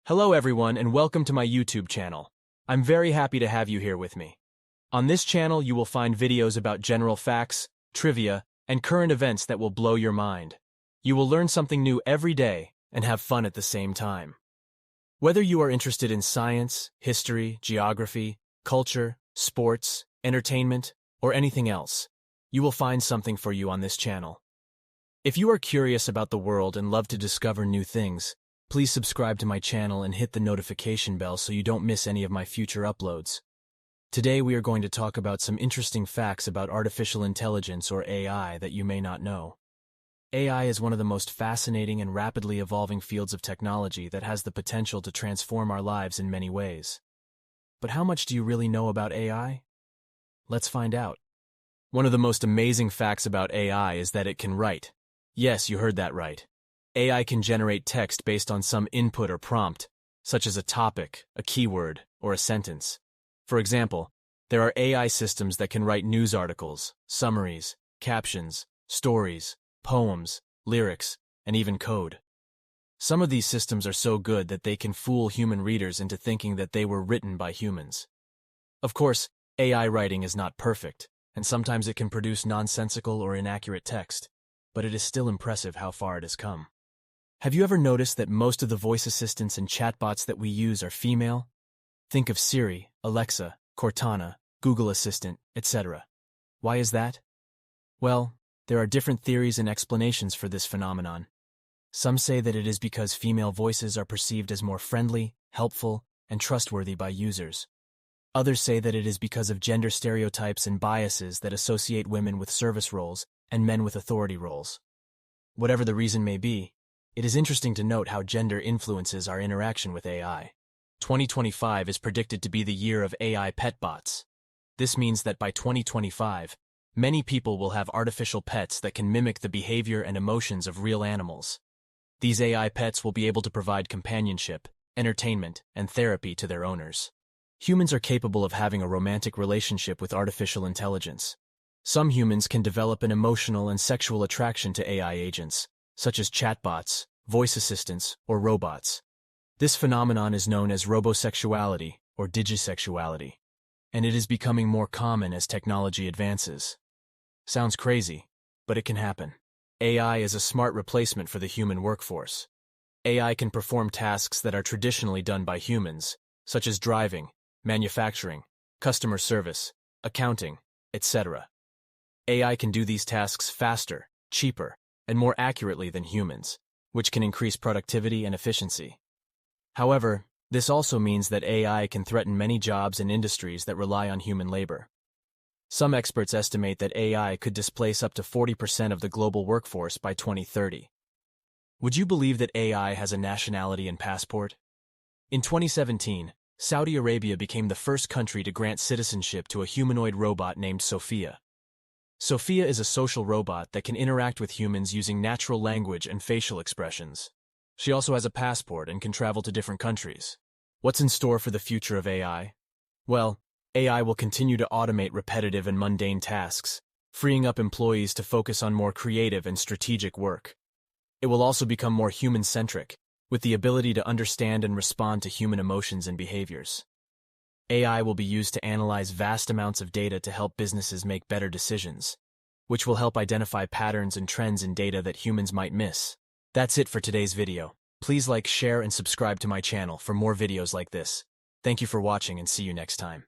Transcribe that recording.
Hello everyone and welcome to my YouTube channel. I'm very happy to have you here with me. On this channel you will find videos about general facts, trivia, and current events that will blow your mind. You will learn something new every day and have fun at the same time. Whether you are interested in science, history, geography, culture, sports, entertainment, or anything else, you will find something for you on this channel. If you are curious about the world and love to discover new things, please subscribe to my channel and hit the notification bell so you don't miss any of my future uploads. Today we are going to talk about some interesting facts about artificial intelligence or AI that you may not know. AI is one of the most fascinating and rapidly evolving fields of technology that has the potential to transform our lives in many ways. But how much do you really know about AI? Let's find out. One of the most amazing facts about AI is that it can write. Yes, you heard that right. AI can generate text based on some input or prompt, such as a topic, a keyword, or a sentence. For example, there are AI systems that can write news articles, summaries, captions, stories, poems, lyrics, and even code. Some of these systems are so good that they can fool human readers into thinking that they were written by humans. Of course, AI writing is not perfect, and sometimes it can produce nonsensical or inaccurate text, but it is still impressive how far it has come. Have you ever noticed that most of the voice assistants and chatbots that we use are female? Think of Siri, Alexa, Cortana, Google Assistant, etc. Why is that? Well, there are different theories and explanations for this phenomenon. Some say that it is because female voices are perceived as more friendly, helpful, and trustworthy by users. Others say that it is because of gender stereotypes and biases that associate women with service roles and men with authority roles. Whatever the reason may be, it is interesting to note how gender influences our interaction with AI. 2025 is predicted to be the year of AI pet bots. This means that by 2025, many people will have artificial pets that can mimic the behavior and emotions of real animals. These AI pets will be able to provide companionship, entertainment, and therapy to their owners. Humans are capable of having a romantic relationship with artificial intelligence. Some humans can develop an emotional and sexual attraction to AI agents, such as chatbots, voice assistants, or robots. This phenomenon is known as robosexuality or digisexuality, and it is becoming more common as technology advances. Sounds crazy, but it can happen. AI is a smart replacement for the human workforce. AI can perform tasks that are traditionally done by humans, such as driving, manufacturing, customer service, accounting, etc. AI can do these tasks faster, cheaper, and more accurately than humans, which can increase productivity and efficiency. However, this also means that AI can threaten many jobs and industries that rely on human labor. Some experts estimate that AI could displace up to 40% of the global workforce by 2030. Would you believe that AI has a nationality and passport? In 2017, Saudi Arabia became the first country to grant citizenship to a humanoid robot named Sophia. Sophia is a social robot that can interact with humans using natural language and facial expressions. She also has a passport and can travel to different countries. What's in store for the future of AI? Well, AI will continue to automate repetitive and mundane tasks, freeing up employees to focus on more creative and strategic work. It will also become more human-centric, with the ability to understand and respond to human emotions and behaviors. AI will be used to analyze vast amounts of data to help businesses make better decisions, which will help identify patterns and trends in data that humans might miss. That's it for today's video. Please like, share, and subscribe to my channel for more videos like this. Thank you for watching and see you next time.